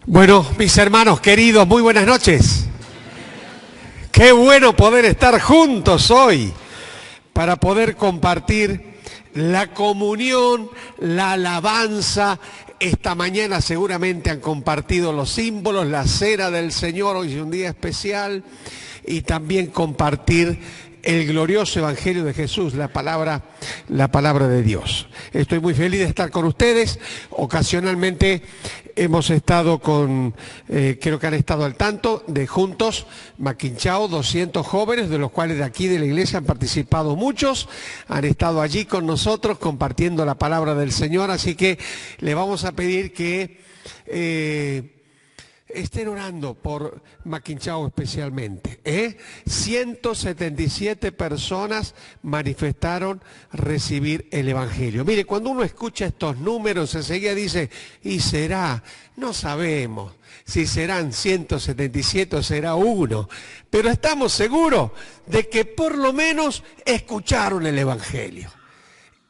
Bueno, mis hermanos queridos, muy buenas noches. Qué bueno poder estar juntos hoy para poder compartir la comunión, la alabanza. Esta mañana seguramente han compartido los símbolos, la cena del Señor, hoy es un día especial, y también compartir el glorioso Evangelio de Jesús, la palabra de Dios. Estoy muy feliz de estar con ustedes. Ocasionalmente hemos estado creo que han estado al tanto de Juntos Maquinchao, 200 jóvenes, de los cuales de aquí de la iglesia han participado muchos, han estado allí con nosotros compartiendo la palabra del Señor, así que le vamos a pedir que estén orando por Maquinchao especialmente. 177 personas manifestaron recibir el Evangelio. Mire, cuando uno escucha estos números, enseguida dice, ¿y será? No sabemos si serán 177 o será uno, pero estamos seguros de que por lo menos escucharon el Evangelio.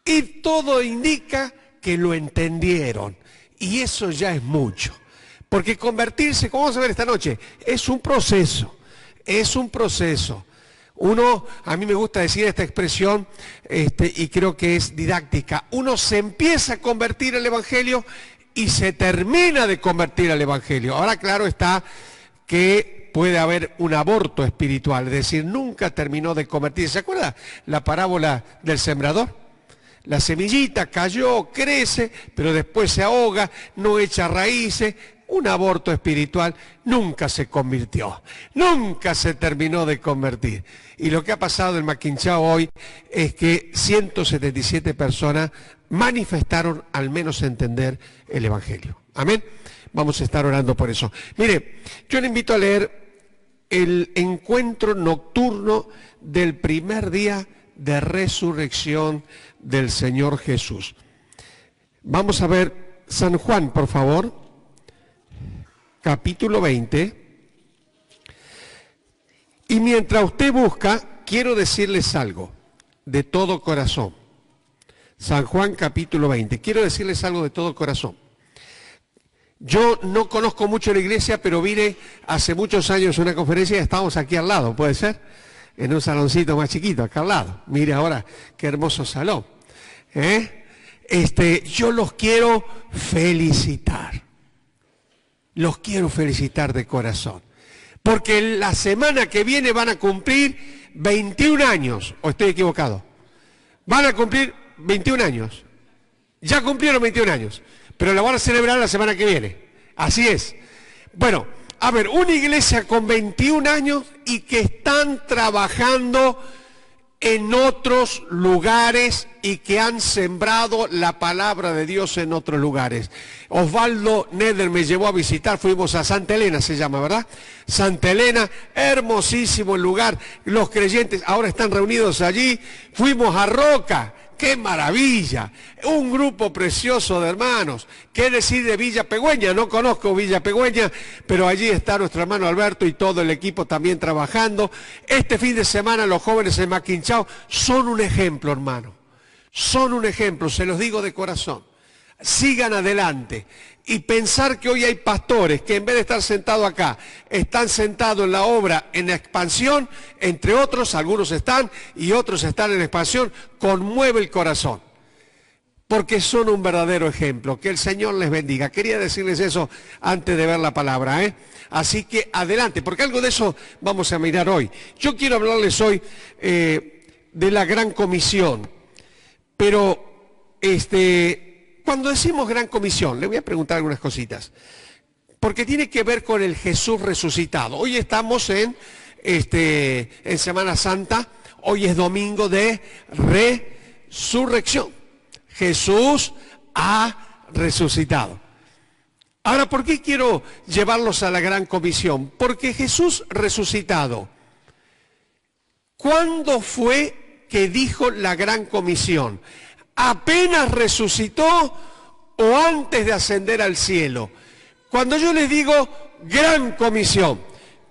Y todo indica que lo entendieron, y eso ya es mucho. Porque convertirse, como vamos a ver esta noche, es un proceso, a mí me gusta decir esta expresión, y creo que es didáctica. Uno se empieza a convertir al Evangelio y se termina de convertir al Evangelio. Ahora, claro está que puede haber un aborto espiritual, es decir, nunca terminó de convertirse. ¿Se acuerda la parábola del sembrador? La semillita cayó, crece, pero después se ahoga, no echa raíces. Un aborto espiritual, nunca se convirtió, nunca se terminó de convertir. Y lo que ha pasado en Maquinchao hoy es que 177 personas manifestaron al menos entender el Evangelio. Amén. Vamos a estar orando por eso. Mire, yo le invito a leer el encuentro nocturno del primer día de resurrección del Señor Jesús. Vamos a ver San Juan, por favor. Capítulo 20, y mientras usted busca, quiero decirles algo de todo corazón. San Juan capítulo 20, quiero decirles algo de todo corazón. Yo no conozco mucho la iglesia, pero vine hace muchos años a una conferencia y estábamos aquí al lado, ¿puede ser? En un saloncito más chiquito, acá al lado. Mire ahora, qué hermoso salón. Yo los quiero felicitar. Los quiero felicitar de corazón, porque la semana que viene van a cumplir 21 años, ¿o estoy equivocado? Van a cumplir 21 años, ya cumplieron 21 años, pero la van a celebrar la semana que viene, así es. Bueno, a ver, una iglesia con 21 años y que están trabajando en otros lugares y que han sembrado la palabra de Dios en otros lugares. Osvaldo Neder me llevó a visitar, fuimos a Santa Elena, se llama, ¿verdad? Santa Elena, hermosísimo el lugar, los creyentes ahora están reunidos allí. Fuimos a Roca, ¡qué maravilla! Un grupo precioso de hermanos. ¿Qué decir de Villa Pegüeña? No conozco Villa Pegüeña, pero allí está nuestro hermano Alberto y todo el equipo también trabajando. Este fin de semana los jóvenes en Maquinchao son un ejemplo, hermano. Son un ejemplo, se los digo de corazón. Sigan adelante. Y pensar que hoy hay pastores que en vez de estar sentados acá, están sentados en la obra, en la expansión, entre otros, algunos están y otros están en la expansión, conmueve el corazón. Porque son un verdadero ejemplo. Que el Señor les bendiga. Quería decirles eso antes de ver la palabra, Así que adelante, porque algo de eso vamos a mirar hoy. Yo quiero hablarles hoy de la Gran Comisión. Pero, cuando decimos Gran Comisión, le voy a preguntar algunas cositas, porque tiene que ver con el Jesús resucitado. Hoy estamos en Semana Santa, hoy es domingo de resurrección. Jesús ha resucitado. Ahora, ¿por qué quiero llevarlos a la Gran Comisión? Porque Jesús resucitado, ¿cuándo fue que dijo la Gran Comisión? ¿Apenas resucitó o antes de ascender al cielo? Cuando yo les digo Gran Comisión,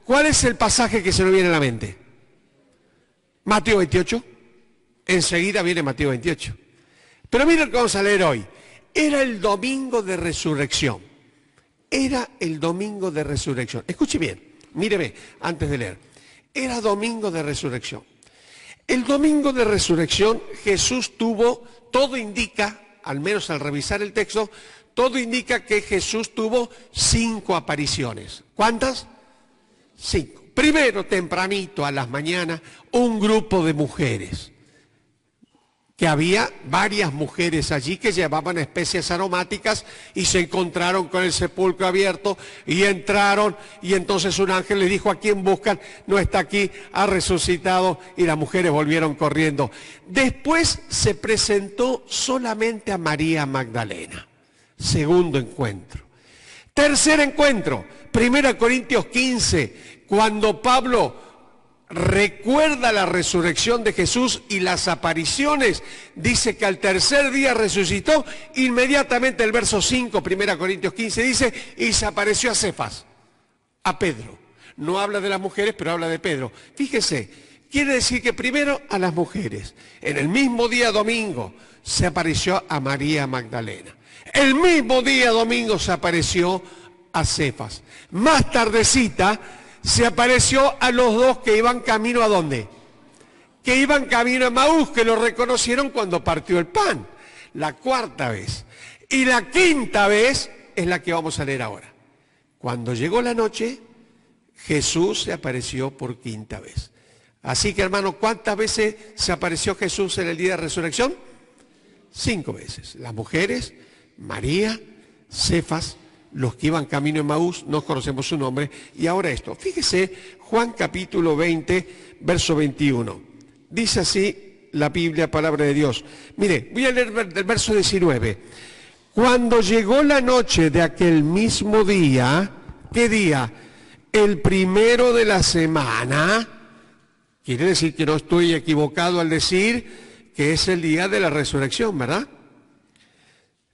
¿cuál es el pasaje que se nos viene a la mente? Mateo 28. Enseguida viene Mateo 28. Pero miren lo que vamos a leer hoy. Era el domingo de resurrección. Era el domingo de resurrección. Escuche bien, míreme antes de leer. Era domingo de resurrección. El domingo de resurrección Jesús tuvo, todo indica, al menos al revisar el texto, todo indica que Jesús tuvo 5 apariciones. ¿Cuántas? 5. Primero, tempranito, a las mañanas, un grupo de mujeres. Que había varias mujeres allí que llevaban especies aromáticas y se encontraron con el sepulcro abierto y entraron y entonces un ángel les dijo: ¿a quién buscan? No está aquí, ha resucitado, y las mujeres volvieron corriendo. Después se presentó solamente a María Magdalena. Segundo encuentro. Tercer encuentro, 1 Corintios 15, cuando Pablo recuerda la resurrección de Jesús y las apariciones, dice que al tercer día resucitó. Inmediatamente el verso 5, 1 Corintios 15, dice: y se apareció a Cefas, a Pedro. No habla de las mujeres, pero habla de Pedro. Fíjese, quiere decir que primero a las mujeres. En el mismo día domingo se apareció a María Magdalena. El mismo día domingo se apareció a Cefas. Más tardecita se apareció a los dos que iban camino ¿a dónde? Que iban camino a Emaús, que lo reconocieron cuando partió el pan. La cuarta vez. Y la quinta vez es la que vamos a leer ahora. Cuando llegó la noche, Jesús se apareció por quinta vez. Así que, hermano, ¿cuántas veces se apareció Jesús en el día de resurrección? 5 veces. Las mujeres, María, Cefas, los que iban camino a Emaús, no conocemos su nombre. Y ahora esto, fíjese, Juan capítulo 20, verso 21. Dice así la Biblia, palabra de Dios. Mire, voy a leer el verso 19. Cuando llegó la noche de aquel mismo día, ¿qué día? El primero de la semana. Quiere decir que no estoy equivocado al decir que es el día de la resurrección, ¿verdad?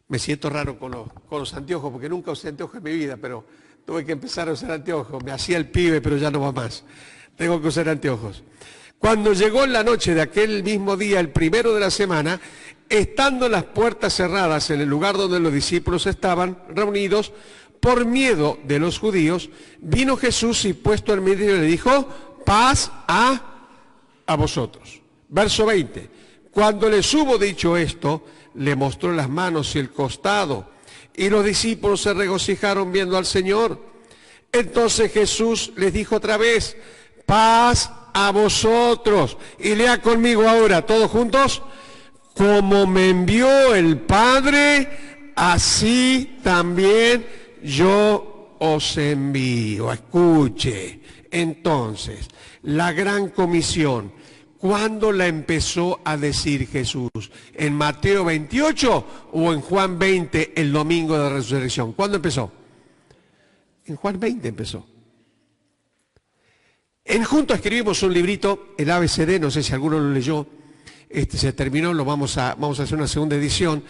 Me siento raro con los anteojos, porque nunca usé anteojos en mi vida, pero tuve que empezar a usar anteojos. Me hacía el pibe, pero ya no va más. Tengo que usar anteojos. Cuando llegó la noche de aquel mismo día, el primero de la semana, estando las puertas cerradas en el lugar donde los discípulos estaban reunidos, por miedo de los judíos, vino Jesús y puesto en medio le dijo: paz a vosotros. Verso 20. Cuando les hubo dicho esto, le mostró las manos y el costado, y los discípulos se regocijaron viendo al Señor. Entonces Jesús les dijo otra vez: paz a vosotros. Y lea conmigo ahora, todos juntos: como me envió el Padre, así también yo os envío. Escuche, entonces, la gran comisión, ¿cuándo la empezó a decir Jesús? ¿En Mateo 28 o en Juan 20, el domingo de resurrección? ¿Cuándo empezó? En Juan 20 empezó. Juntos escribimos un librito, el ABCD, no sé si alguno lo leyó, se terminó, vamos a hacer una segunda edición,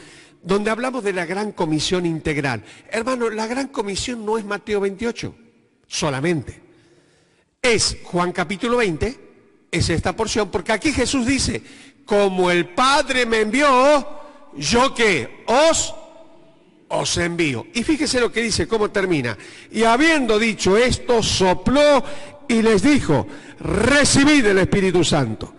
donde hablamos de la gran comisión integral. Hermano, la gran comisión no es Mateo 28 solamente, es Juan capítulo 20, es esta porción, porque aquí Jesús dice: como el Padre me envió, yo que os envío. Y fíjese lo que dice, cómo termina. Y habiendo dicho esto, sopló y les dijo: recibid el Espíritu Santo.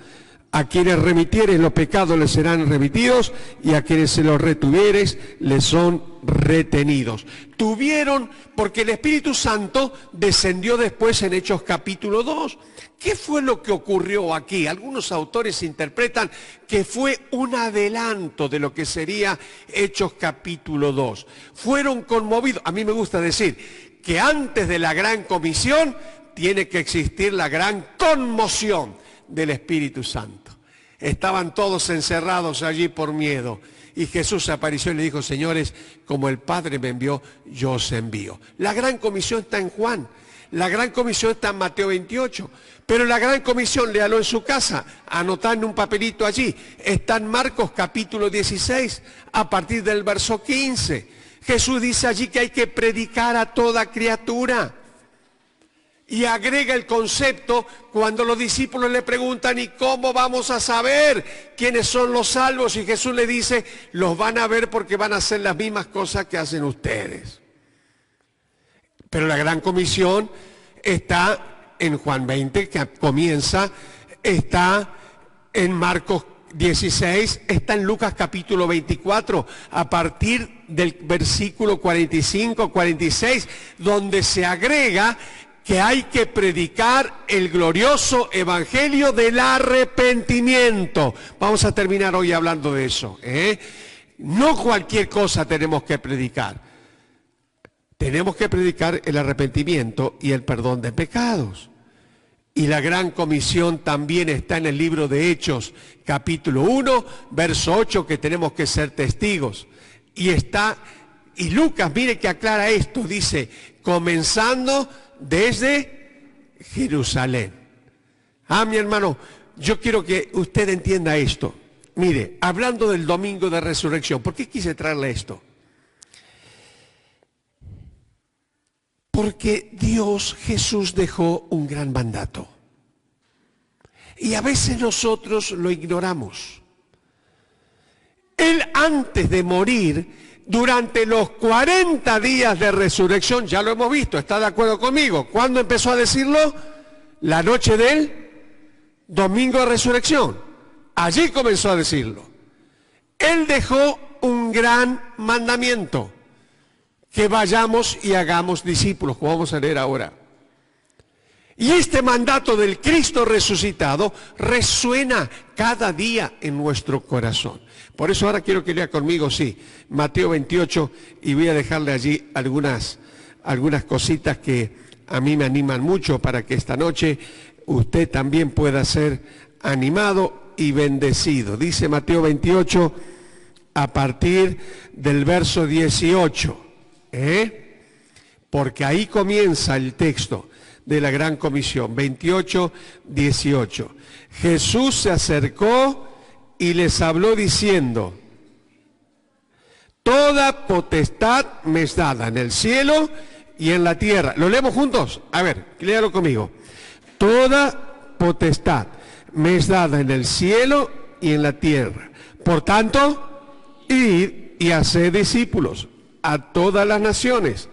A quienes remitieres los pecados les serán remitidos, y a quienes se los retuvieres les son retenidos. Tuvieron, porque el Espíritu Santo descendió después en Hechos capítulo 2. ¿Qué fue lo que ocurrió aquí? Algunos autores interpretan que fue un adelanto de lo que sería Hechos capítulo 2. Fueron conmovidos. A mí me gusta decir que antes de la gran comisión tiene que existir la gran conmoción del Espíritu Santo. Estaban todos encerrados allí por miedo. Y Jesús apareció y le dijo: señores, como el Padre me envió, yo os envío. La gran comisión está en Juan. La gran comisión está en Mateo 28. Pero la gran comisión, léalo en su casa, anotad en un papelito allí. Está en Marcos capítulo 16, a partir del verso 15. Jesús dice allí que hay que predicar a toda criatura. Y agrega el concepto cuando los discípulos le preguntan: ¿y cómo vamos a saber quiénes son los salvos? Y Jesús le dice: los van a ver porque van a hacer las mismas cosas que hacen ustedes. Pero la gran comisión está en Juan 20, que comienza, está en Marcos 16, está en Lucas capítulo 24, a partir del versículo 45, 46, donde se agrega que hay que predicar el glorioso evangelio del arrepentimiento. Vamos a terminar hoy hablando de eso, ¿eh? No cualquier cosa tenemos que predicar. Tenemos que predicar el arrepentimiento y el perdón de pecados. Y la gran comisión también está en el libro de Hechos, capítulo 1, verso 8, que tenemos que ser testigos. Y Lucas, mire que aclara esto, dice, comenzando desde Jerusalén. Mi hermano, yo quiero que usted entienda esto. Mire, hablando del domingo de resurrección, ¿por qué quise traerle esto? Porque Dios, Jesús, dejó un gran mandato. Y a veces nosotros lo ignoramos. Él, antes de morir, durante los 40 días de resurrección, ya lo hemos visto, ¿está de acuerdo conmigo? ¿Cuándo empezó a decirlo? La noche del domingo de resurrección. Allí comenzó a decirlo. Él dejó un gran mandamiento. Que vayamos y hagamos discípulos, como vamos a leer ahora. Y este mandato del Cristo resucitado resuena cada día en nuestro corazón. Por eso ahora quiero que lea conmigo, sí, Mateo 28, y voy a dejarle allí algunas cositas que a mí me animan mucho para que esta noche usted también pueda ser animado y bendecido. Dice Mateo 28 a partir del verso 18. Porque ahí comienza el texto de la gran comisión, 28, 18. Jesús se acercó y les habló diciendo, toda potestad me es dada en el cielo y en la tierra. ¿Lo leemos juntos? A ver, léalo conmigo. Toda potestad me es dada en el cielo y en la tierra. Por tanto, id y haced discípulos a todas las naciones,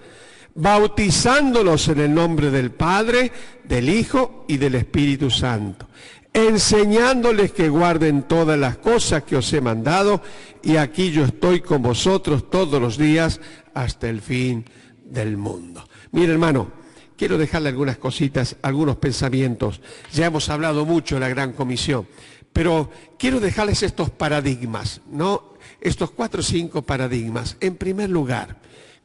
bautizándolos en el nombre del Padre, del Hijo y del Espíritu Santo, enseñándoles que guarden todas las cosas que os he mandado, y aquí yo estoy con vosotros todos los días hasta el fin del mundo. Mire, hermano, quiero dejarle algunas cositas, algunos pensamientos. Ya hemos hablado mucho de la gran comisión, pero quiero dejarles estos paradigmas, ¿no? Estos 4 o 5 paradigmas. En primer lugar,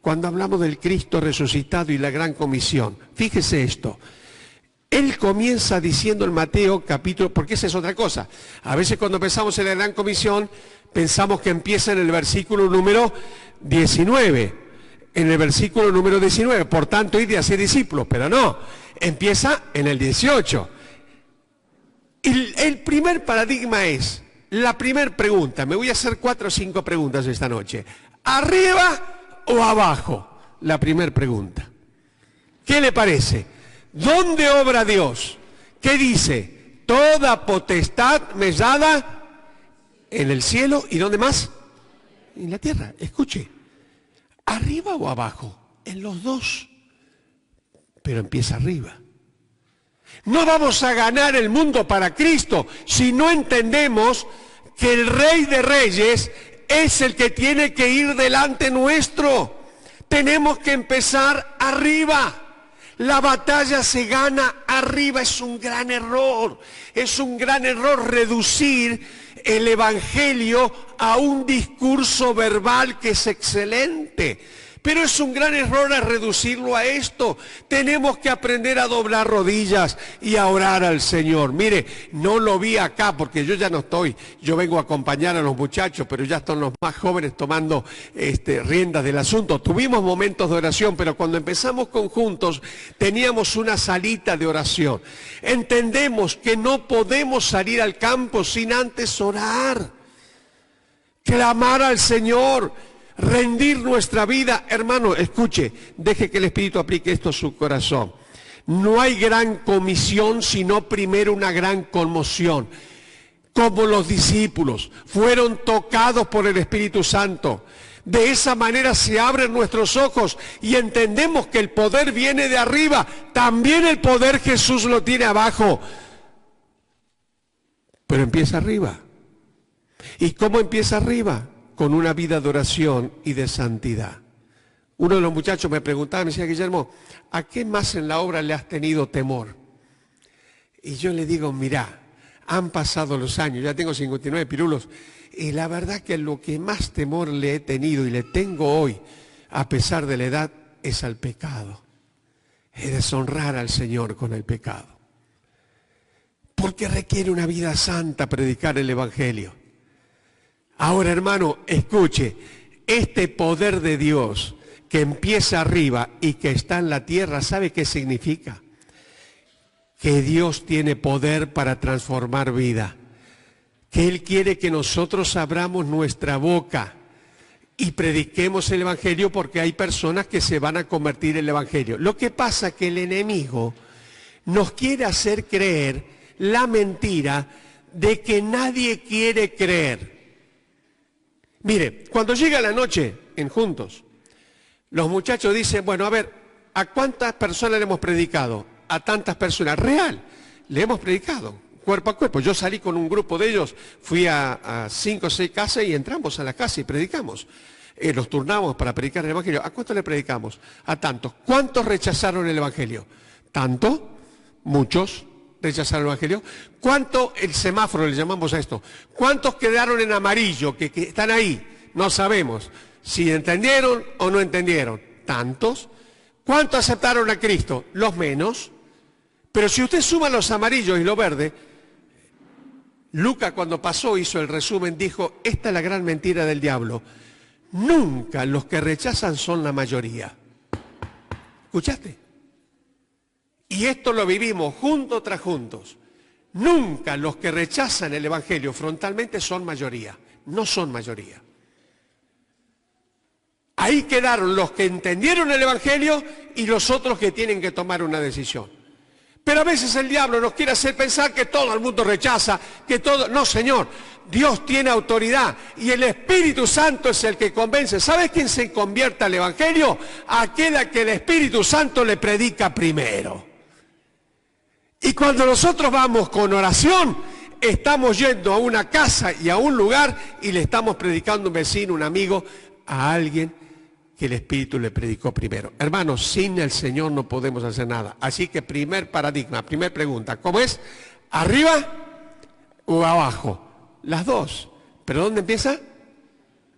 cuando hablamos del Cristo resucitado y la gran comisión, fíjese esto. Él comienza diciendo en Mateo capítulo, porque esa es otra cosa. A veces cuando pensamos en la gran comisión, pensamos que empieza en el versículo número 19. En el versículo número 19, por tanto, id y haced discípulos, pero no, empieza en el 18. Y el primer paradigma es, la primera pregunta, me voy a hacer 4 o 5 preguntas esta noche. ¿Arriba o abajo? La primera pregunta. ¿Qué le parece? ¿Dónde obra Dios? ¿Qué dice? Toda potestad me es dada en el cielo, ¿y dónde más? En la tierra. Escuche, ¿arriba o abajo? En los dos, pero empieza arriba. No vamos a ganar el mundo para Cristo si no entendemos que el Rey de Reyes es el que tiene que ir delante nuestro. Tenemos que empezar arriba. La batalla se gana arriba. Es un gran error. Es un gran error reducir el Evangelio a un discurso verbal que es excelente. Pero es un gran error a reducirlo a esto. Tenemos que aprender a doblar rodillas y a orar al Señor. Mire, no lo vi acá porque yo ya no estoy. Yo vengo a acompañar a los muchachos, pero ya están los más jóvenes tomando riendas del asunto. Tuvimos momentos de oración, pero cuando empezamos conjuntos teníamos una salita de oración. Entendemos que no podemos salir al campo sin antes orar. Clamar al Señor. Rendir nuestra vida, hermano, escuche, deje que el Espíritu aplique esto a su corazón. No hay gran comisión, sino primero una gran conmoción. como los discípulos fueron tocados por el Espíritu Santo. De esa manera se abren nuestros ojos y entendemos que el poder viene de arriba. También el poder Jesús lo tiene abajo. Pero empieza arriba. ¿Y cómo empieza arriba? Con una vida de oración y de santidad. Uno de los muchachos me preguntaba, me decía, Guillermo, ¿a qué más en la obra le has tenido temor? Y yo le digo, mirá, han pasado los años, ya tengo 59 pirulos, y la verdad que lo que más temor le he tenido y le tengo hoy, a pesar de la edad, es al pecado. Es deshonrar al Señor con el pecado. Porque requiere una vida santa predicar el Evangelio. Ahora, hermano, escuche, este poder de Dios que empieza arriba y que está en la tierra, ¿sabe qué significa? Que Dios tiene poder para transformar vida. Que Él quiere que nosotros abramos nuestra boca y prediquemos el Evangelio, porque hay personas que se van a convertir en el Evangelio. Lo que pasa es que el enemigo nos quiere hacer creer la mentira de que nadie quiere creer. Mire, cuando llega la noche en Juntos, los muchachos dicen, bueno, a ver, ¿a cuántas personas le hemos predicado? A tantas personas. Real, le hemos predicado, cuerpo a cuerpo. Yo salí con un grupo de ellos, fui a 5 o 6 casas y entramos a la casa y predicamos. Los turnamos para predicar el Evangelio. ¿A cuántos le predicamos? A tantos. ¿Cuántos rechazaron el Evangelio? ¿Tanto? Muchos rechazaron el Evangelio. ¿Cuánto, el semáforo le llamamos a esto? ¿Cuántos quedaron en amarillo, que están ahí? No sabemos si entendieron o no entendieron. ¿Tantos? ¿Cuántos aceptaron a Cristo? Los menos. Pero si usted suma los amarillos y los verdes, Lucas cuando pasó hizo el resumen, dijo, esta es la gran mentira del diablo. Nunca los que rechazan son la mayoría. ¿Escuchaste? Y esto lo vivimos juntos tras juntos. Nunca los que rechazan el Evangelio frontalmente son mayoría. No son mayoría. Ahí quedaron los que entendieron el Evangelio y los otros que tienen que tomar una decisión. Pero a veces el diablo nos quiere hacer pensar que todo el mundo rechaza, que todo... No, Señor, Dios tiene autoridad y el Espíritu Santo es el que convence. ¿Sabes quién se convierte al Evangelio? Aquel a que el Espíritu Santo le predica primero. Y cuando nosotros vamos con oración, estamos yendo a una casa y a un lugar y le estamos predicando a un vecino, un amigo, a alguien que el Espíritu le predicó primero. Hermanos, sin el Señor no podemos hacer nada. Así que primer paradigma, primer pregunta, ¿cómo es? ¿Arriba o abajo? Las dos. ¿Pero dónde empieza?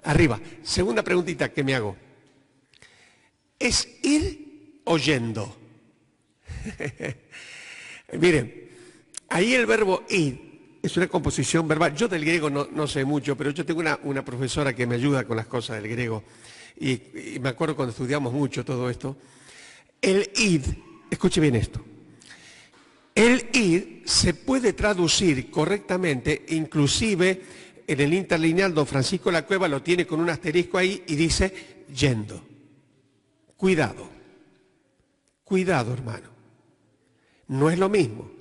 Arriba. Segunda preguntita que me hago. ¿Es ir o yendo? Miren, ahí el verbo ir es una composición verbal. Yo del griego no sé mucho, pero yo tengo una profesora que me ayuda con las cosas del griego. Y me acuerdo cuando estudiamos mucho todo esto. El id, escuche bien esto. El id se puede traducir correctamente, inclusive en el interlineal, don Francisco La Cueva lo tiene con un asterisco ahí y dice yendo. Cuidado. Cuidado, hermano. No es lo mismo.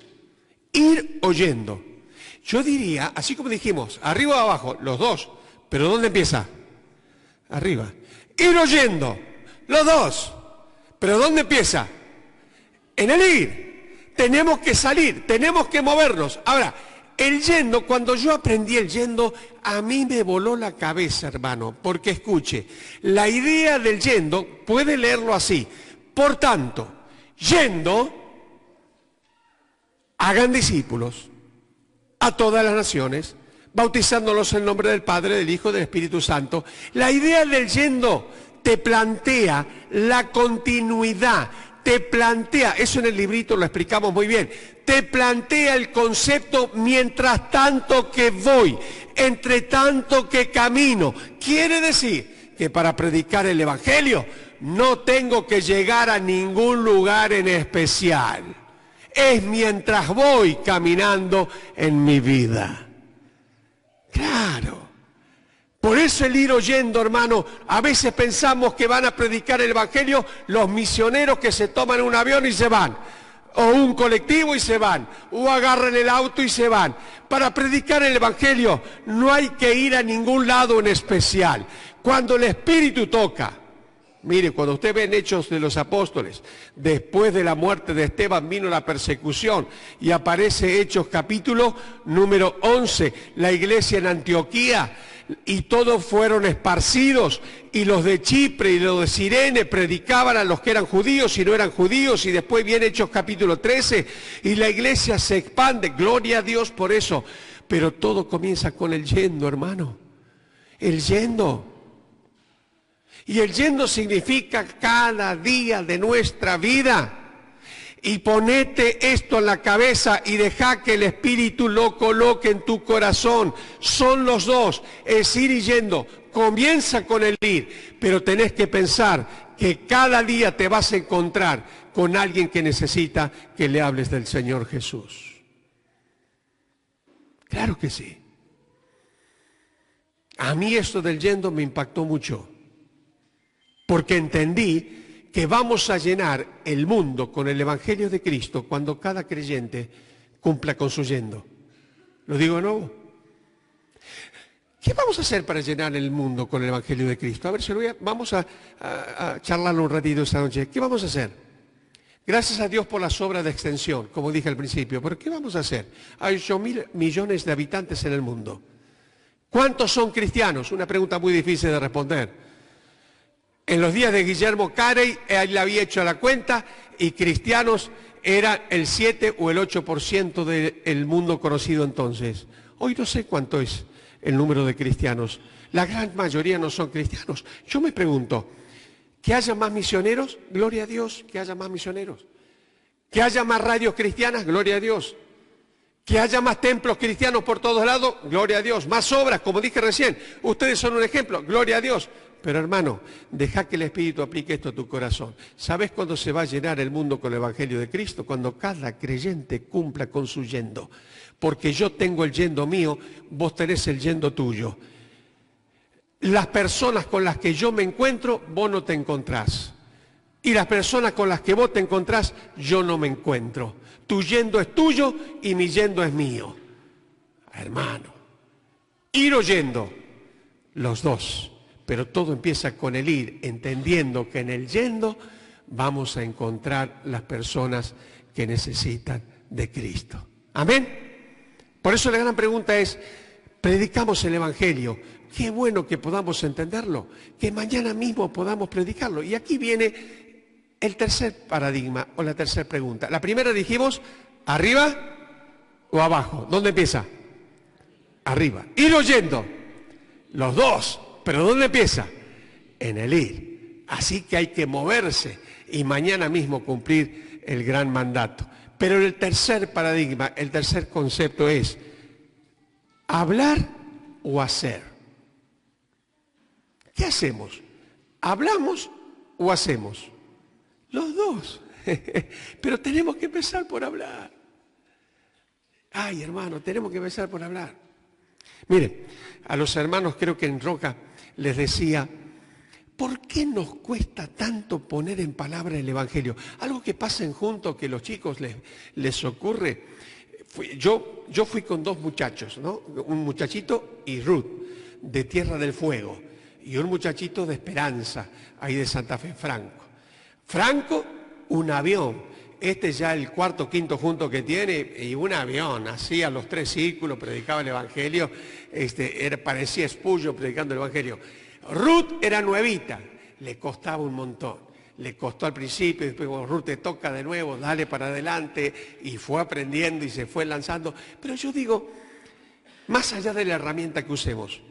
Ir o yendo. Yo diría, así como dijimos, arriba o abajo, los dos. ¿Pero dónde empieza? Arriba. Ir o yendo, los dos. ¿Pero dónde empieza? En el ir. Tenemos que salir, tenemos que movernos. Ahora, el yendo, cuando yo aprendí el yendo, a mí me voló la cabeza, hermano. Porque escuche, la idea del yendo, puede leerlo así. Por tanto, yendo, hagan discípulos a todas las naciones, bautizándolos en el nombre del Padre, del Hijo y del Espíritu Santo. La idea del yendo te plantea la continuidad, te plantea, eso en el librito lo explicamos muy bien, te plantea el concepto mientras tanto que voy, entre tanto que camino. Quiere decir que para predicar el Evangelio no tengo que llegar a ningún lugar en especial. Es mientras voy caminando en mi vida. Claro. Por eso el ir oyendo, hermano, a veces pensamos que van a predicar el Evangelio los misioneros que se toman un avión y se van. o un colectivo y se van, o agarran el auto y se van. Para predicar el Evangelio no hay que ir a ningún lado en especial. Cuando el Espíritu toca, mire, cuando usted ve en Hechos de los Apóstoles, después de la muerte de Esteban vino la persecución y aparece Hechos capítulo número 11, la iglesia en Antioquía, y todos fueron esparcidos, y los de Chipre y los de Cirene predicaban a los que eran judíos y no eran judíos, y después viene Hechos capítulo 13, y la iglesia se expande, gloria a Dios por eso, pero todo comienza con el yendo, hermano, el yendo. Y el yendo significa cada día de nuestra vida. Y ponete esto en la cabeza y deja que el Espíritu lo coloque en tu corazón. Son los dos, es ir y yendo. Comienza con el ir, pero tenés que pensar que cada día te vas a encontrar con alguien que necesita que le hables del Señor Jesús. Claro que sí. A mí esto del yendo me impactó mucho, porque entendí que vamos a llenar el mundo con el Evangelio de Cristo cuando cada creyente cumpla con su yendo. ¿Lo digo de nuevo? ¿Qué vamos a hacer para llenar el mundo con el Evangelio de Cristo? A ver, vamos a charlarlo un ratito esta noche. ¿Qué vamos a hacer? Gracias a Dios por las obras de extensión, como dije al principio. ¿Pero qué vamos a hacer? Hay 8.000 millones de habitantes en el mundo. ¿Cuántos son cristianos? Una pregunta muy difícil de responder. En los días de Guillermo Carey, él había hecho la cuenta y cristianos era el 7 o el 8% del mundo conocido entonces. Hoy no sé cuánto es el número de cristianos. La gran mayoría no son cristianos. Yo me pregunto, ¿que haya más misioneros? Gloria a Dios, que haya más misioneros. ¿Que haya más radios cristianas? Gloria a Dios. ¿Que haya más templos cristianos por todos lados? Gloria a Dios. Más obras, como dije recién. Ustedes son un ejemplo. Gloria a Dios. Pero hermano, deja que el Espíritu aplique esto a tu corazón. ¿Sabes cuándo se va a llenar el mundo con el Evangelio de Cristo? Cuando cada creyente cumpla con su yendo. Porque yo tengo el yendo mío, vos tenés el yendo tuyo. Las personas con las que yo me encuentro, vos no te encontrás. Y las personas con las que vos te encontrás, yo no me encuentro. Tu yendo es tuyo y mi yendo es mío. Hermano, ir o yendo, los dos. Pero todo empieza con el ir, entendiendo que en el yendo vamos a encontrar las personas que necesitan de Cristo. Amén. Por eso la gran pregunta es, predicamos el Evangelio. Qué bueno que podamos entenderlo, que mañana mismo podamos predicarlo. Y aquí viene el tercer paradigma o la tercera pregunta. La primera dijimos, ¿arriba o abajo? ¿Dónde empieza? Arriba. Ir o yendo. Los dos. ¿Pero dónde empieza? En el ir. Así que hay que moverse y mañana mismo cumplir el gran mandato. Pero el tercer paradigma, el tercer concepto es hablar o hacer. ¿Qué hacemos? ¿Hablamos o hacemos? Los dos. Pero tenemos que empezar por hablar. Ay, hermano, tenemos que empezar por hablar. Miren, a los hermanos creo que en Roca les decía, ¿por qué nos cuesta tanto poner en palabra el Evangelio? Algo que pasen juntos, que los chicos les ocurre. Yo fui con dos muchachos, ¿no? Un muchachito y Ruth, de Tierra del Fuego, y un muchachito de Esperanza, ahí de Santa Fe, Franco. Franco, un avión. Este ya el cuarto, quinto junto que tiene, y un avión, hacía los 3 círculos, predicaba el Evangelio, parecía espullo predicando el Evangelio. Ruth era nuevita, le costaba un montón, le costó al principio, y después cuando Ruth te toca de nuevo, dale para adelante, y fue aprendiendo y se fue lanzando. Pero yo digo, más allá de la herramienta que usemos,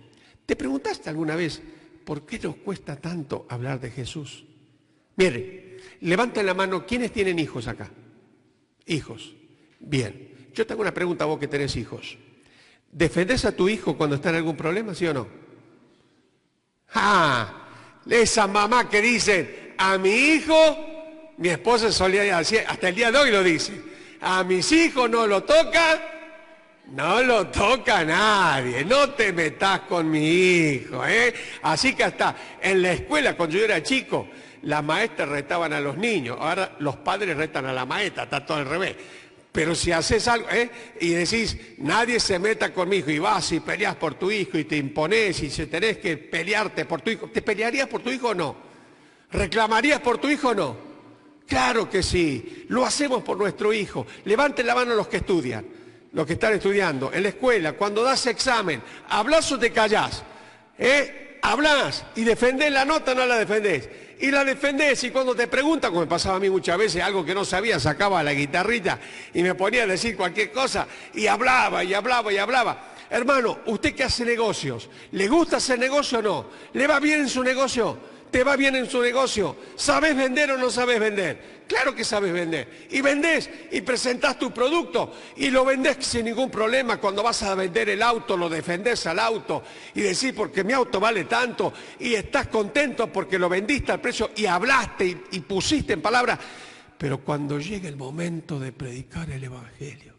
¿te preguntaste alguna vez por qué nos cuesta tanto hablar de Jesús? Mire, levanten la mano, ¿quiénes tienen hijos acá? Hijos. Bien. Yo tengo una pregunta a vos que tenés hijos. ¿Defendés a tu hijo cuando está en algún problema, sí o no? ¡Ah! Esa mamá que dicen, a mi hijo, mi esposa solía decir, hasta el día de hoy lo dice, a mis hijos no lo toca No lo toca nadie, no te metas con mi hijo, ¿eh? Así que hasta en la escuela, cuando yo era chico, las maestras retaban a los niños, ahora los padres retan a la maestra, está todo al revés. Pero si haces algo, y decís, nadie se meta con mi hijo, y vas y peleas por tu hijo, y te imponés, y si tenés que pelearte por tu hijo, ¿te pelearías por tu hijo o no? ¿Reclamarías por tu hijo o no? Claro que sí, lo hacemos por nuestro hijo. Levanten la mano los que estudian, los que están estudiando, en la escuela, cuando das examen, ¿hablás o te callás? Hablás y defendés la nota o no la defendés. Y la defendés y cuando te preguntan, como me pasaba a mí muchas veces, algo que no sabía, sacaba la guitarrita y me ponía a decir cualquier cosa y hablaba y hablaba y hablaba. Hermano, usted que hace negocios, ¿le gusta hacer negocio o no? ¿Le va bien en su negocio? ¿Te va bien en su negocio? ¿Sabes vender o no sabes vender? Claro que sabes vender. Y vendés y presentás tu producto y lo vendés sin ningún problema. Cuando vas a vender el auto, lo defendés al auto y decís porque mi auto vale tanto y estás contento porque lo vendiste al precio y hablaste y pusiste en palabras. Pero cuando llega el momento de predicar el Evangelio,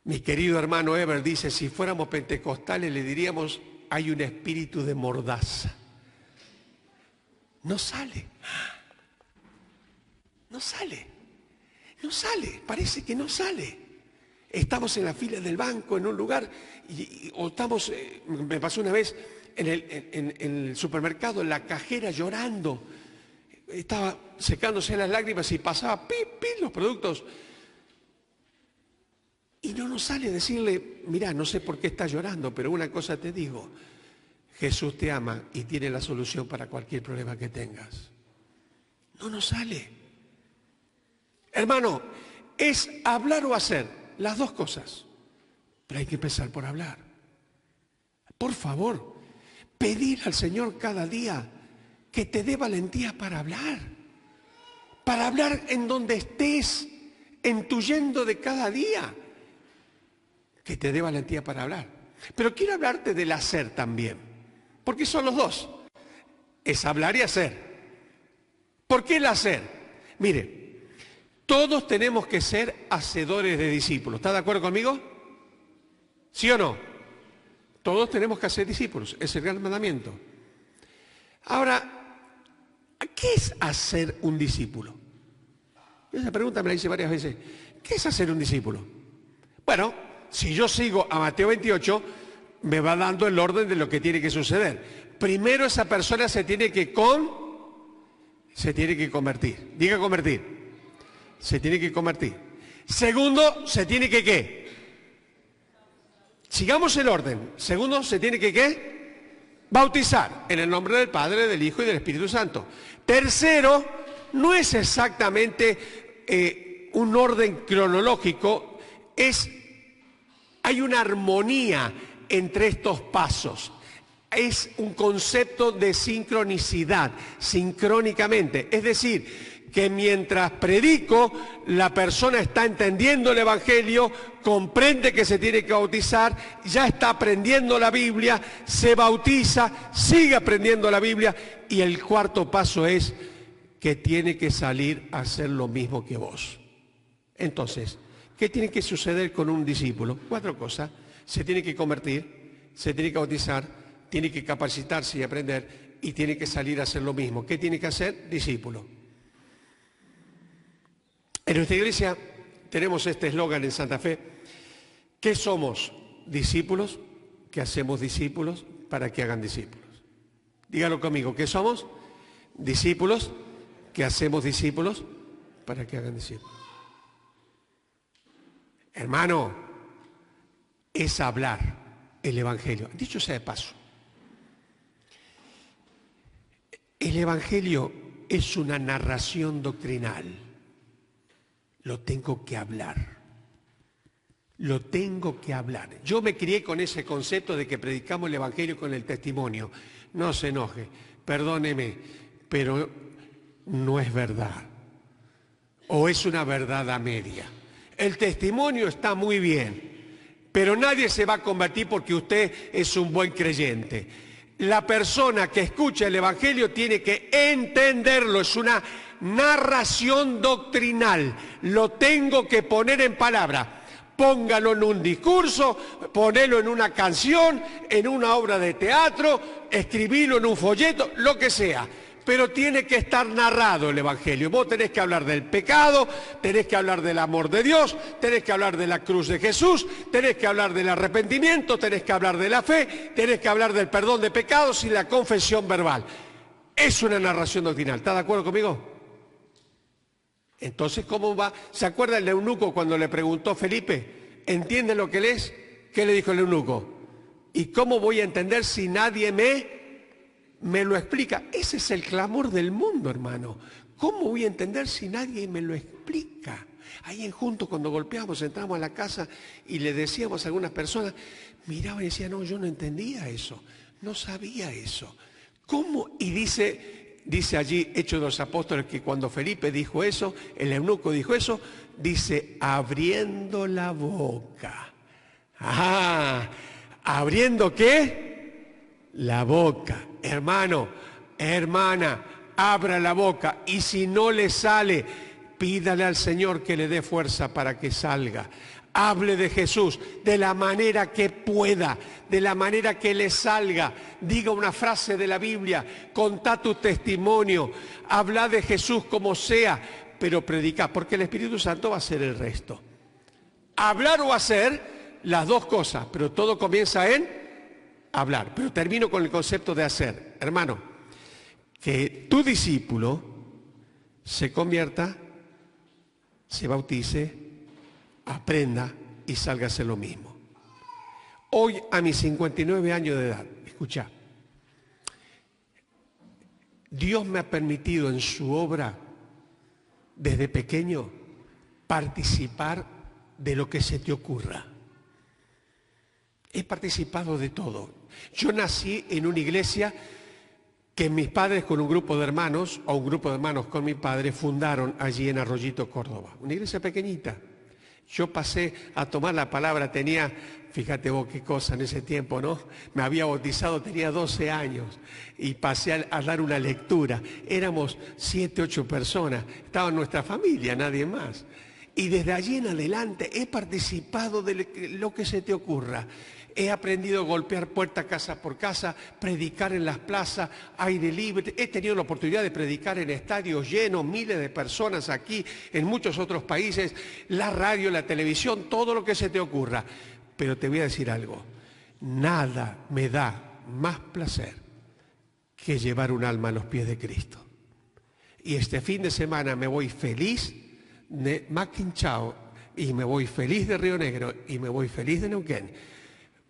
mi querido hermano Eber dice, si fuéramos pentecostales le diríamos, hay un espíritu de mordaza. No sale. No sale. No sale. Parece que no sale. Estamos en la fila del banco en un lugar o estamos, me pasó una vez en el supermercado, en la cajera llorando. Estaba secándose las lágrimas y pasaba pip, pip, los productos. Y no nos sale decirle, mira, no sé por qué estás llorando, pero una cosa te digo, Jesús te ama y tiene la solución para cualquier problema que tengas. No nos sale. Hermano, es hablar o hacer, las dos cosas. Pero hay que empezar por hablar. Por favor, pedir al Señor cada día que te dé valentía para hablar. Para hablar en donde estés, en tu yendo de cada día. Que te dé valentía para hablar. Pero quiero hablarte del hacer también, porque son los dos. Es hablar y hacer. ¿Por qué el hacer? Mire, todos tenemos que ser hacedores de discípulos. ¿Está de acuerdo conmigo? ¿Sí o no? Todos tenemos que hacer discípulos. Es el gran mandamiento. Ahora, ¿qué es hacer un discípulo? Esa pregunta me la hice varias veces. ¿Qué es hacer un discípulo? Bueno, si yo sigo a Mateo 28, me va dando el orden de lo que tiene que suceder. Primero esa persona se tiene que convertir. Diga convertir. Se tiene que convertir. Segundo, se tiene que ¿qué? Sigamos el orden. Segundo, se tiene que ¿qué? Bautizar en el nombre del Padre, del Hijo y del Espíritu Santo. Tercero, no es exactamente un orden cronológico, hay una armonía entre estos pasos. Es un concepto de sincronicidad, sincrónicamente. Es decir, que mientras predico, la persona está entendiendo el Evangelio, comprende que se tiene que bautizar, ya está aprendiendo la Biblia, se bautiza, sigue aprendiendo la Biblia. Y el cuarto paso es que tiene que salir a hacer lo mismo que vos. Entonces, ¿qué tiene que suceder con un discípulo? 4 cosas. Se tiene que convertir, se tiene que bautizar, tiene que capacitarse y aprender y tiene que salir a hacer lo mismo. ¿Qué tiene que hacer? Discípulo. En nuestra iglesia tenemos este eslogan en Santa Fe. ¿Qué somos? Discípulos que hacemos discípulos para que hagan discípulos. Dígalo conmigo. ¿Qué somos? Discípulos que hacemos discípulos para que hagan discípulos. Hermano, es hablar el Evangelio. Dicho sea de paso, el Evangelio es una narración doctrinal. Lo tengo que hablar. Lo tengo que hablar. Yo me crié con ese concepto de que predicamos el Evangelio con el testimonio. No se enoje, perdóneme, pero no es verdad. O es una verdad a media. El testimonio está muy bien, pero nadie se va a convertir porque usted es un buen creyente. La persona que escucha el Evangelio tiene que entenderlo, es una narración doctrinal, lo tengo que poner en palabra. Póngalo en un discurso, ponelo en una canción, en una obra de teatro, escribilo en un folleto, lo que sea. Pero tiene que estar narrado el Evangelio. Vos tenés que hablar del pecado, tenés que hablar del amor de Dios, tenés que hablar de la cruz de Jesús, tenés que hablar del arrepentimiento, tenés que hablar de la fe, tenés que hablar del perdón de pecados y la confesión verbal. Es una narración doctrinal. ¿Está de acuerdo conmigo? Entonces, ¿cómo va? ¿Se acuerda el eunuco cuando le preguntó a Felipe, ¿entiende lo que lees? ¿Qué le dijo el eunuco? ¿Y cómo voy a entender si nadie me lo explica? Ese es el clamor del mundo, hermano. ¿Cómo voy a entender si nadie me lo explica? Ahí en Juntos, cuando golpeábamos, entramos a la casa y le decíamos a algunas personas, miraban y decían, no, yo no entendía eso, no sabía eso. ¿Cómo? Y dice allí, Hechos de los Apóstoles, que cuando Felipe dijo eso, el eunuco dijo eso, dice, abriendo la boca. Ah, ¿abriendo qué? La boca. Hermano, hermana, abra la boca y si no le sale, pídale al Señor que le dé fuerza para que salga. Hable de Jesús de la manera que pueda, de la manera que le salga. Diga una frase de la Biblia, contá tu testimonio, habla de Jesús como sea, pero predica, porque el Espíritu Santo va a hacer el resto. Hablar o hacer, las dos cosas, pero todo comienza en hablar. Pero termino con el concepto de hacer. Hermano, que tu discípulo se convierta, se bautice, aprenda y salga a hacer lo mismo. Hoy, a mis 59 años de edad, escucha, Dios me ha permitido en su obra, desde pequeño, participar de lo que se te ocurra. He participado de todo. Yo nací en una iglesia que mis padres con un grupo de hermanos, o un grupo de hermanos con mi padre, fundaron allí en Arroyito, Córdoba. Una iglesia pequeñita. Yo pasé a tomar la palabra, tenía, fíjate vos qué cosa en ese tiempo, ¿no? Me había bautizado, tenía 12 años y pasé a dar una lectura. Éramos 7, 8 personas, estaba nuestra familia, nadie más. Y desde allí en adelante he participado de lo que se te ocurra. He aprendido a golpear puerta casa por casa, predicar en las plazas, aire libre. He tenido la oportunidad de predicar en estadios llenos, miles de personas aquí, en muchos otros países, la radio, la televisión, todo lo que se te ocurra. Pero te voy a decir algo, nada me da más placer que llevar un alma a los pies de Cristo. Y este fin de semana me voy feliz de Maquinchao y me voy feliz de Río Negro y me voy feliz de Neuquén,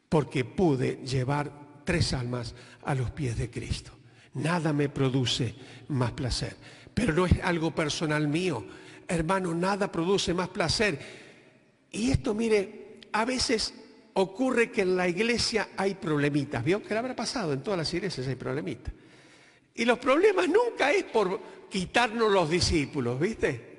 porque pude llevar 3 almas a los pies de Cristo. Nada me produce más placer. Pero no es algo personal mío. Hermano, nada produce más placer. Y esto, mire, a veces ocurre que en la iglesia hay problemitas. ¿Vio? ¿Qué le habrá pasado? En todas las iglesias hay problemitas. Y los problemas nunca es por quitarnos los discípulos, ¿viste?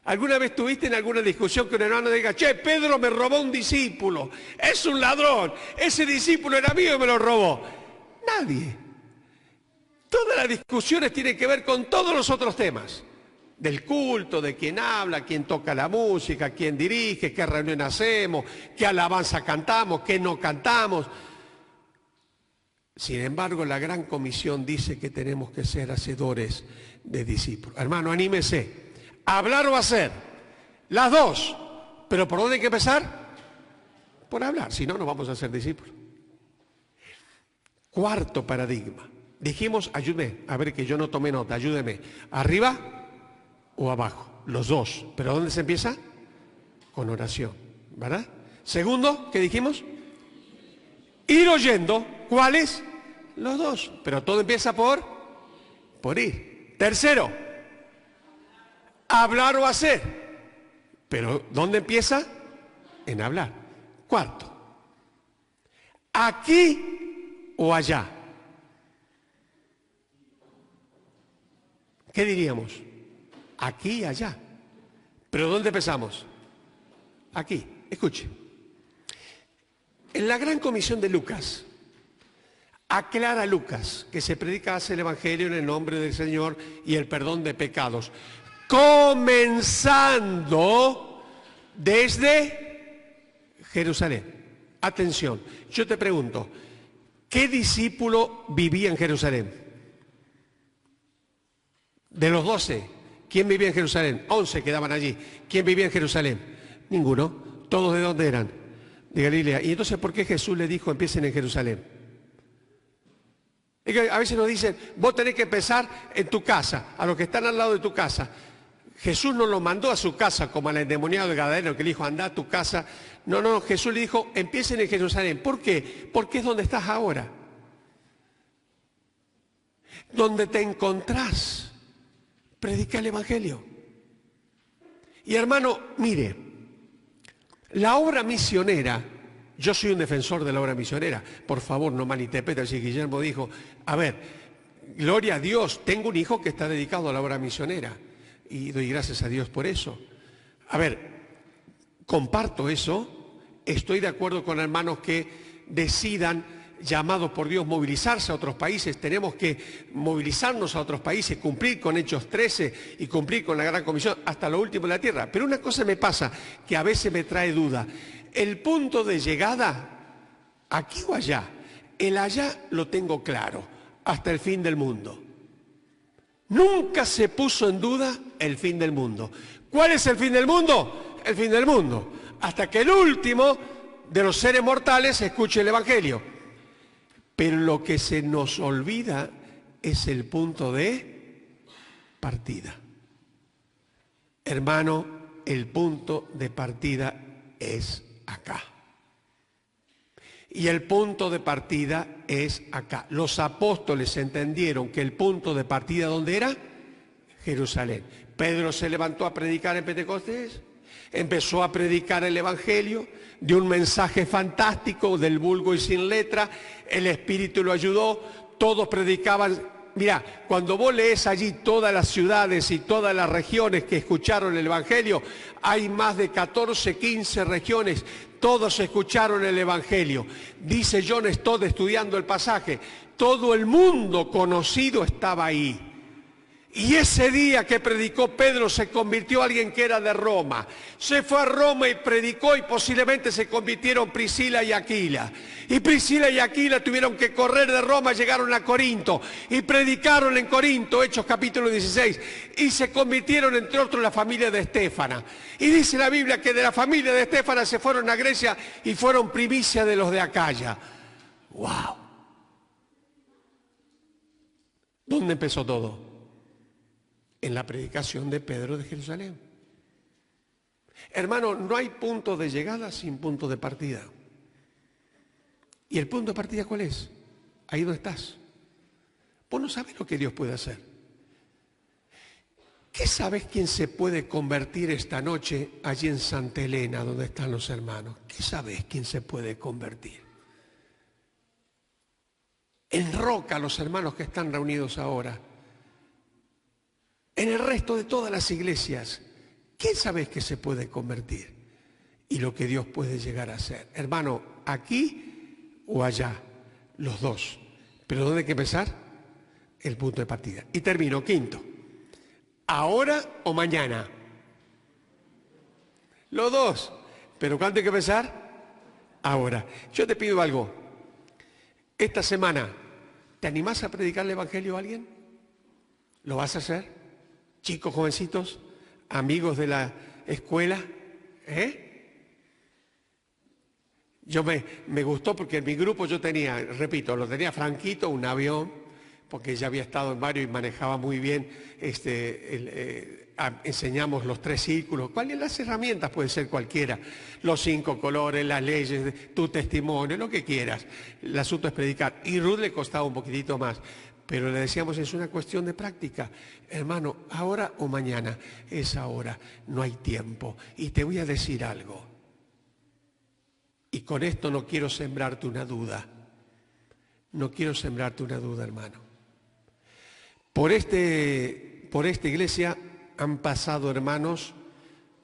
¿Alguna vez tuviste en alguna discusión que un hermano diga, che, Pedro me robó un discípulo, es un ladrón, ese discípulo era mío y me lo robó? Nadie. Todas las discusiones tienen que ver con todos los otros temas. Del culto, de quién habla, quién toca la música, quién dirige, qué reunión hacemos, qué alabanza cantamos, qué no cantamos. Sin embargo, la Gran Comisión dice que tenemos que ser hacedores de discípulos. Hermano, anímese. Hablar o hacer, las dos. ¿Pero por dónde hay que empezar? Por hablar, si no, no vamos a ser discípulos. Cuarto paradigma. Dijimos, ayúdeme, a ver que yo no tomé nota, ayúdeme. ¿Arriba o abajo? Los dos. ¿Pero dónde se empieza? Con oración, ¿verdad? Segundo, ¿qué dijimos? Ir oyendo. ¿Cuáles? Los dos. Pero todo empieza por ir. Tercero. Hablar o hacer. Pero ¿dónde empieza? En hablar. Cuarto. Aquí o allá. ¿Qué diríamos? Aquí y allá. ¿Pero dónde empezamos? Aquí. Escuche. En la Gran Comisión de Lucas, aclara Lucas que se predica el Evangelio en el nombre del Señor y el perdón de pecados, comenzando desde Jerusalén. Atención, yo te pregunto, ¿qué discípulo vivía en Jerusalén? De los 12, ¿quién vivía en Jerusalén? 11 quedaban allí. ¿Quién vivía en Jerusalén? Ninguno. ¿Todos de dónde eran? De Galilea. ¿Y entonces por qué Jesús le dijo empiecen en Jerusalén? Es que a veces nos dicen, vos tenés que empezar en tu casa, a los que están al lado de tu casa. Jesús no lo mandó a su casa como al endemoniado de Gadareno que le dijo, anda a tu casa. No, Jesús le dijo, empiecen en Jerusalén. ¿Por qué? Porque es donde estás ahora. Donde te encontrás, predica el Evangelio. Y hermano, mire, la obra misionera, yo soy un defensor de la obra misionera, por favor no malinterpreten si Guillermo dijo, a ver, gloria a Dios, tengo un hijo que está dedicado a la obra misionera y doy gracias a Dios por eso. A ver, comparto eso, estoy de acuerdo con hermanos que decidan, llamados por Dios, movilizarse a otros países. Tenemos que movilizarnos a otros países, cumplir con Hechos 13 y cumplir con la Gran Comisión hasta lo último de la tierra. Pero una cosa me pasa que a veces me trae duda. El punto de llegada, aquí o allá, el allá lo tengo claro, hasta el fin del mundo. Nunca se puso en duda el fin del mundo. ¿Cuál es el fin del mundo? El fin del mundo. Hasta que el último de los seres mortales escuche el Evangelio. Pero lo que se nos olvida es el punto de partida. Hermano, el punto de partida es acá. Y el punto de partida es acá. Los apóstoles entendieron que el punto de partida, ¿dónde era? Jerusalén. Pedro se levantó a predicar en Pentecostés, empezó a predicar el Evangelio, dio un mensaje fantástico del vulgo y sin letra, el Espíritu lo ayudó, todos predicaban. Mirá, cuando vos lees allí todas las ciudades y todas las regiones que escucharon el Evangelio, hay más de 14, 15 regiones, todos escucharon el Evangelio. Dice John Stott estudiando el pasaje, todo el mundo conocido estaba ahí. Y ese día que predicó Pedro se convirtió a alguien que era de Roma. Se fue a Roma y predicó y posiblemente se convirtieron Priscila y Aquila. Y Priscila y Aquila tuvieron que correr de Roma, llegaron a Corinto y predicaron en Corinto, Hechos capítulo 16. Y se convirtieron entre otros la familia de Estéfana. Y dice la Biblia que de la familia de Estéfana se fueron a Grecia y fueron primicia de los de Acaya. ¡Wow! ¿Dónde empezó todo? En la predicación de Pedro de Jerusalén. Hermano, no hay punto de llegada sin punto de partida. ¿Y el punto de partida cuál es? Ahí donde estás. Vos no sabes lo que Dios puede hacer. ¿Qué sabes quién se puede convertir esta noche allí en Santa Elena, donde están los hermanos? ¿Qué sabes quién se puede convertir? Enroca a los hermanos que están reunidos ahora. En el resto de todas las iglesias, ¿qué sabes que se puede convertir? Y lo que Dios puede llegar a hacer. Hermano, aquí o allá, los dos. Pero ¿dónde hay que empezar? El punto de partida. Y termino, quinto. ¿Ahora o mañana? Los dos. ¿Pero cuándo hay que empezar? Ahora. Yo te pido algo. Esta semana, ¿te animás a predicar el Evangelio a alguien? ¿Lo vas a hacer? Chicos, jovencitos, amigos de la escuela, Yo me gustó porque en mi grupo yo tenía, repito, lo tenía Franquito, un avión, porque ya había estado en varios y manejaba muy bien, enseñamos los 3 círculos, ¿cuáles las herramientas? Puede ser cualquiera, los 5 colores, las leyes, tu testimonio, lo que quieras. El asunto es predicar. Y Ruth le costaba un poquitito más. Pero le decíamos, es una cuestión de práctica. Hermano, ahora o mañana, es ahora, no hay tiempo. Y te voy a decir algo. Y con esto no quiero sembrarte una duda. No quiero sembrarte una duda, hermano. Por esta iglesia han pasado hermanos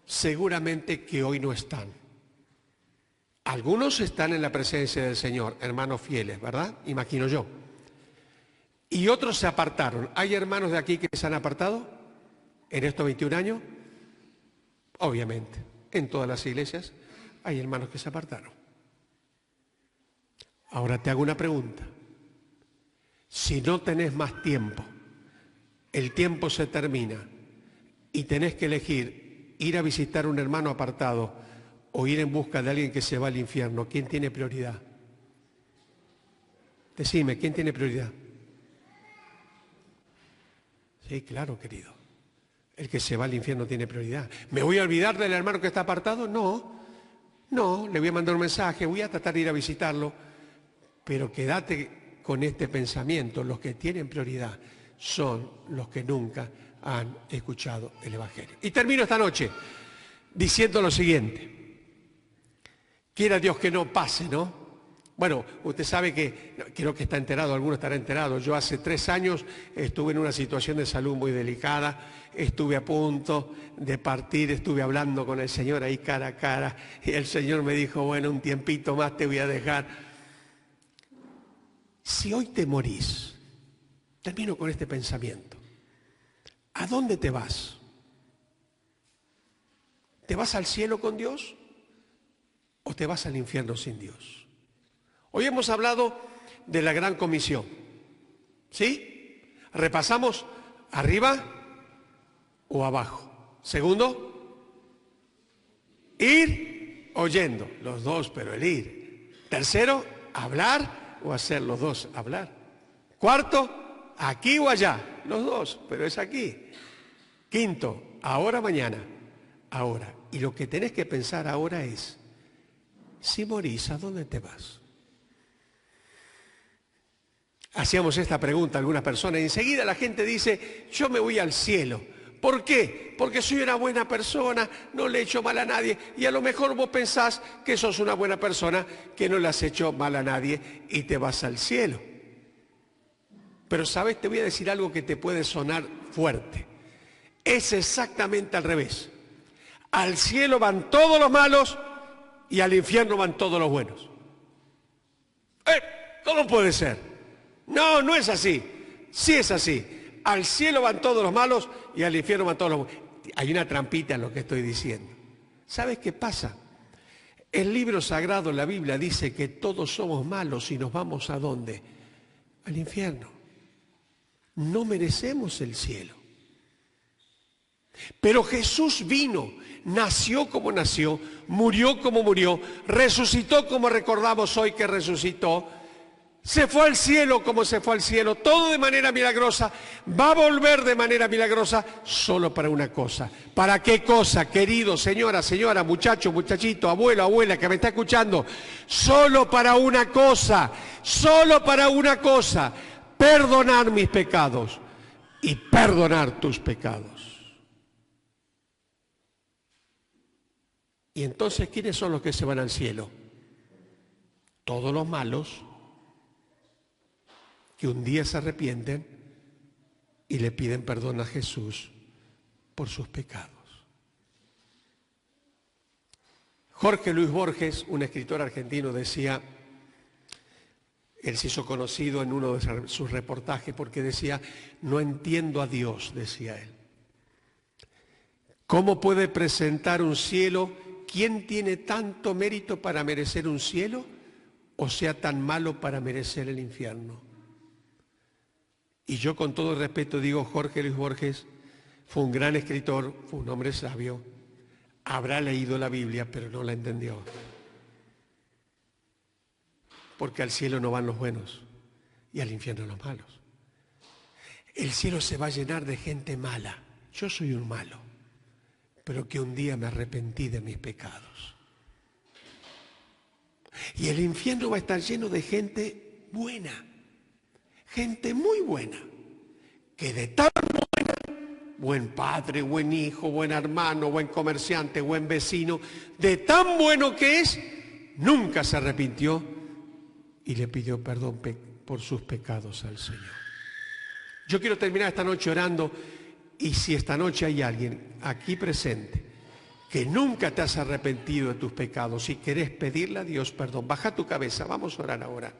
seguramente que hoy no están. Algunos están en la presencia del Señor, hermanos fieles, ¿verdad? Imagino yo. Y otros se apartaron. ¿Hay hermanos de aquí que se han apartado en estos 21 años? Obviamente, en todas las iglesias. Hay hermanos que se apartaron. Ahora te hago una pregunta. Si no tenés más tiempo, el tiempo se termina y tenés que elegir ir a visitar a un hermano apartado o ir en busca de alguien que se va al infierno, ¿quién tiene prioridad? Decime, ¿quién tiene prioridad? Sí, claro, querido. El que se va al infierno tiene prioridad. ¿Me voy a olvidar del hermano que está apartado? No, le voy a mandar un mensaje, voy a tratar de ir a visitarlo, pero quédate con este pensamiento. Los que tienen prioridad son los que nunca han escuchado el Evangelio. Y termino esta noche diciendo lo siguiente. Quiera Dios que no pase, ¿no? Bueno, usted sabe que, creo que está enterado, alguno estará enterado, yo hace 3 años estuve en una situación de salud muy delicada, estuve a punto de partir, estuve hablando con el Señor ahí cara a cara, y el Señor me dijo, bueno, un tiempito más te voy a dejar. Si hoy te morís, termino con este pensamiento, ¿a dónde te vas? ¿Te vas al cielo con Dios o te vas al infierno sin Dios? Hoy hemos hablado de la gran comisión, ¿sí? Repasamos arriba o abajo. Segundo, ir oyendo, los dos, pero el ir. Tercero, hablar o hacer, los dos, hablar. Cuarto, aquí o allá, los dos, pero es aquí. Quinto, ahora, mañana, ahora. Y lo que tenés que pensar ahora es, si morís, ¿a dónde te vas? Hacíamos esta pregunta a algunas personas y enseguida la gente dice, yo me voy al cielo. ¿Por qué? Porque soy una buena persona, no le he hecho mal a nadie. Y a lo mejor vos pensás que sos una buena persona, que no le has hecho mal a nadie y te vas al cielo. Pero sabes, te voy a decir algo que te puede sonar fuerte. Es exactamente al revés. Al cielo van todos los malos y al infierno van todos los buenos. ¿Cómo puede ser? No, no es así. Sí es así. Al cielo van todos los malos y al infierno van todos los buenos. Hay una trampita en lo que estoy diciendo. ¿Sabes qué pasa? El libro sagrado, la Biblia, dice que todos somos malos y nos vamos ¿a dónde? Al infierno. No merecemos el cielo. Pero Jesús vino, nació como nació, murió como murió, resucitó como recordamos hoy que resucitó, se fue al cielo como se fue al cielo, todo de manera milagrosa, va a volver de manera milagrosa solo para una cosa. ¿Para qué cosa, querido, señora, muchacho, muchachito, abuelo, abuela que me está escuchando? Solo para una cosa, perdonar mis pecados y perdonar tus pecados. Y entonces, ¿quiénes son los que se van al cielo? Todos los malos que un día se arrepienten y le piden perdón a Jesús por sus pecados. Jorge Luis Borges, un escritor argentino, decía, él se hizo conocido en uno de sus reportajes porque decía, no entiendo a Dios, decía él. ¿Cómo puede presentar un cielo? ¿Quién tiene tanto mérito para merecer un cielo o sea tan malo para merecer el infierno? Y yo con todo el respeto digo, Jorge Luis Borges fue un gran escritor, fue un hombre sabio, habrá leído la Biblia, pero no la entendió. Porque al cielo no van los buenos y al infierno los malos. El cielo se va a llenar de gente mala. Yo soy un malo, pero que un día me arrepentí de mis pecados. Y el infierno va a estar lleno de gente buena. Gente muy buena, que de tan buena, buen padre, buen hijo, buen hermano, buen comerciante, buen vecino, de tan bueno que es, nunca se arrepintió y le pidió perdón por sus pecados al Señor. Yo quiero terminar esta noche orando y si esta noche hay alguien aquí presente que nunca te has arrepentido de tus pecados y querés pedirle a Dios perdón, baja tu cabeza, vamos a orar ahora.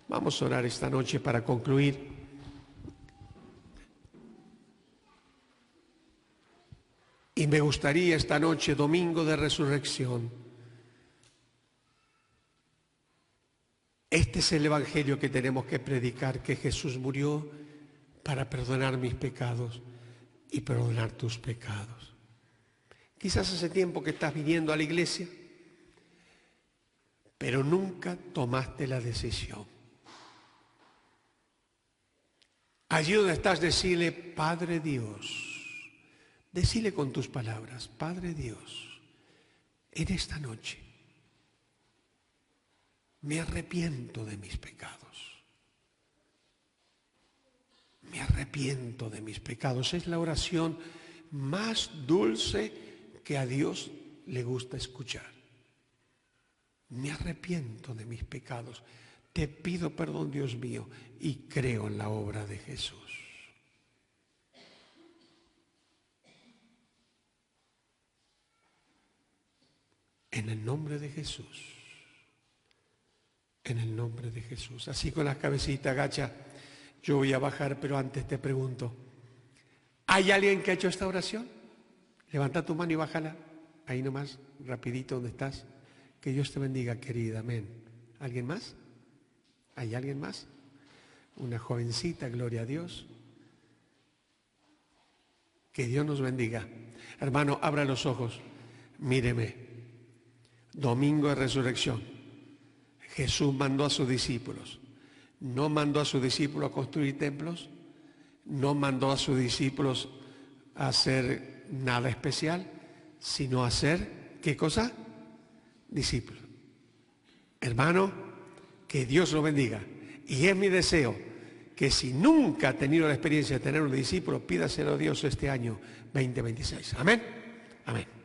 Vamos a orar esta noche para concluir. Y me gustaría esta noche, domingo de resurrección, Este es el evangelio que tenemos que predicar, que Jesús murió para perdonar mis pecados y perdonar tus pecados. Quizás hace tiempo que estás viniendo a la iglesia, pero nunca tomaste la decisión. Allí donde estás, decirle, Padre Dios, decile con tus palabras, Padre Dios, en esta noche me arrepiento de mis pecados. Me arrepiento de mis pecados. Es la oración más dulce que a Dios le gusta escuchar. Me arrepiento de mis pecados. Te pido perdón, Dios mío, y creo en la obra de Jesús. En el nombre de Jesús. En el nombre de Jesús. Así con las cabecitas agacha. Yo voy a bajar, pero antes te pregunto, ¿hay alguien que ha hecho esta oración? Levanta tu mano y bájala. Ahí nomás, rapidito donde estás. Que Dios te bendiga, querida. Amén. ¿Alguien más? ¿Hay alguien más? Una jovencita, gloria a Dios. Que Dios nos bendiga. Hermano, abra los ojos. Míreme. Domingo de resurrección. Jesús mandó a sus discípulos. No mandó a sus discípulos a construir templos. No mandó a sus discípulos a hacer nada especial, sino a ser, ¿qué cosa? Discípulos. Hermano, que Dios lo bendiga. Y es mi deseo que si nunca ha tenido la experiencia de tener un discípulo, pídaselo a Dios este año 2026. Amén. Amén.